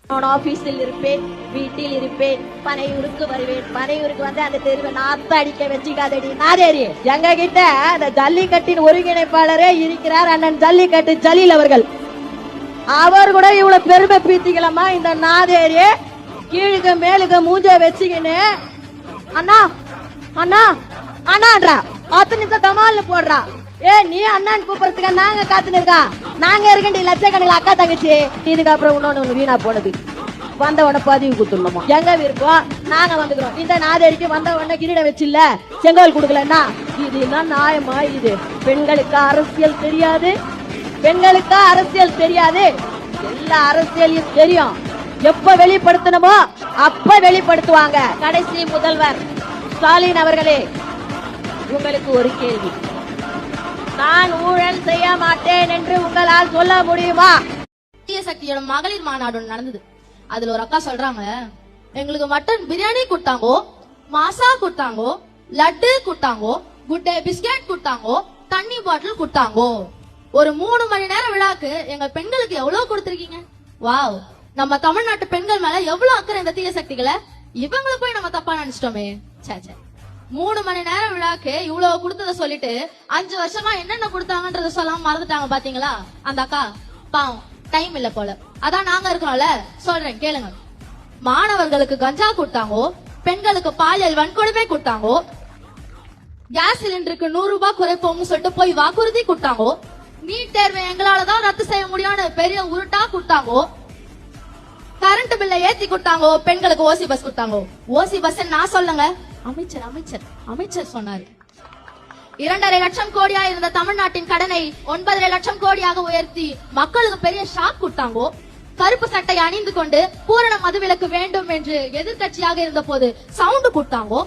நான் ஆபீஸில் இருப்பேன், வீட்டில் இருப்பேன், பனையூருக்கு வருவேன். பனையூருக்கு வந்து அந்த தெருவை நாத்த அடிக்க வச்சுக்காதடி நாதேரி. எங்க கிட்ட அந்த ஜல்லிக்கட்டின் ஒருங்கிணைப்பாளரே இருக்கிறார், அண்ணன் ஜல்லிக்கட்டு ஜலீல் அவர்கள். அவர் கூட இவ்வளவு பெருமை பீத்திக்கலாமா? இந்த நாதேரி கீழுக்கு மேலுக்கு மூஞ்ச வச்சுக்கின்னு அண்ணா அண்ணா அண்ணான்றா 10 நிமிஷம் தமால்னு போடுறா. நீ அண்ணான்னு கூப்பிடுறதுக்கா நாங்க காத்துன்னு இருக்கா? நாங்க இருக்கண்டி லட்சக்கணக்கில் அக்கா தங்கச்சி. இதுக்கப்புறம் இன்னொன்னு வீணா போனது வந்தவன பதிவு கொடுத்துடணுமா? எங்க விருப்பம் நாங்க வந்துக்கிறோம். இந்த நாதேரிக்கு வந்தவன கிரீட வச்சில்ல செங்கோல் கொடுக்கலன்னா இது என்ன நியாயமா? இது பெண்களுக்கு அரசியல் தெரியாது, பெண்களுக்கு அரசியல் தெரியாது. எல்லா அரசியலையும் தெரியும். எப்ப வெளிப்படுத்தணுமோ அப்ப வெளிப்படுத்துவாங்க. கடைசி முதல்வர் ஸ்டாலின் அவர்களே, உங்களுக்கு ஒரு கேள்வி. நான் ஊழல் செய்ய மாட்டேன் என்று உங்களால் சொல்ல முடியுமா? தீய சக்தியோட மகளிர் மாநாடு நடந்தது. அதுல ஒரு அக்கா சொல்றாங்க, எங்களுக்கு மட்டன் பிரியாணி கொடுத்தாங்கோ, மாசா கொடுத்தாங்கோ, லட்டு கொடுத்தாங்கோ, குட் டே பிஸ்கட் கொடுத்தாங்கோ, தண்ணி பாட்டில் கொடுத்தாங்கோ. ஒரு 3 மணி நேரம் விழாக்கு எங்க பெண்களுக்கு எவ்வளவு கொடுத்திருக்கீங்க? வாவ், நம்ம தமிழ்நாட்டு பெண்கள் மேல எவ்வளவு அக்கறை இந்த தீய சக்திகளை. இவங்களை போய் நம்ம தப்பா நினைச்சிட்டோமே. சே 3 மணி நேரம் விழாக்கு இவ்வளவு கொடுத்தத சொல்லிட்டு 5 வருஷமா என்னென்ன கொடுத்தாங்கன்றத சொல்லாம மறந்துட்டாங்க பாத்தீங்களா அந்த அக்கா. பாவம், டைம் இல்ல போல. அதான் நாங்க இருக்கோம்ல, சொல்றேன் கேளுங்க. மாணவர்களுக்கு கஞ்சா கொடுத்தாங்கோ, பெண்களுக்கு பாலியல் வன்கொடுமை கொடுத்தாங்கோ, கேஸ் சிலிண்டருக்கு 100 ரூபாய் குறைப்போம்னு சொல்லிட்டு போய் வாக்குறுதி கொடுத்தாங்கோ, நீட் தேர்வை எங்களாலதான் ரத்து செய்ய முடியும்னு பெரிய உருட்டா கொடுத்தாங்கோ, கரண்ட் பில்ல ஏத்தி கொடுத்தாங்கோ, பெண்களுக்கு ஓசி பஸ் கொடுத்தாங்கோ. ஓசி பஸ் நான் சொல்லுங்க, அமைச்சர் சொன்னாரு. 2.5 லட்சம் கோடியா இருந்த தமிழ்நாட்டின் கடனை 9.5 லட்சம் கோடியாக உயர்த்தி மக்களுக்கு பெரிய ஷாக் கொடுத்தாங்கோ. கருப்பு சட்டை அணிந்து கொண்டு பூரண மதுவிலக்கு வேண்டும் என்று எதிர்கட்சியாக இருந்த போது சவுண்ட் கொடுத்தாங்கோ.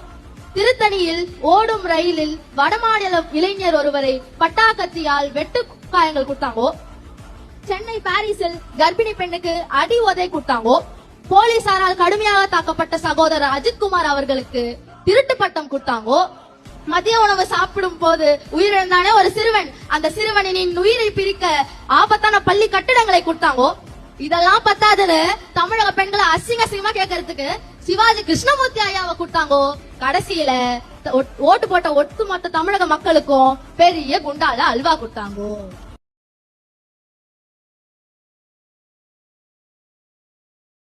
திருத்தணியில் ஓடும் ரயிலில் வடமாநில இளைஞர் ஒருவரை பட்டாக்கத்தியால் வெட்டு காயங்கள் கொடுத்தாங்கோ. சென்னை பாரிஸில் கர்ப்பிணி பெண்ணுக்கு அடி உதை கொடுத்தாங்கோ. போலீசாரால் கடுமையாக தாக்கப்பட்ட சகோதரர் அஜித்குமார் அவர்களுக்கு திருட்டு பட்டம் கொடுத்தாங்கோ. மதிய உணவு சாப்பிடும் போது உயிரிழந்தானே ஒரு சிறுவன், அந்த சிறுவனின் உயிரை பிரிக்க ஆபத்தான பள்ளி கட்டிடங்களை கொடுத்தாங்கோ. இதெல்லாம் பத்தாதுன்னு தமிழக பெண்களை அசிங்கமா கேட்கறதுக்கு சிவாஜி கிருஷ்ணமூர்த்தி ஐயாவை கொடுத்தாங்கோ. கடைசியில ஓட்டு போட்ட ஒட்டுமொத்த தமிழக மக்களுக்கும் பெரிய குண்டால அல்வா கொடுத்தாங்கோ.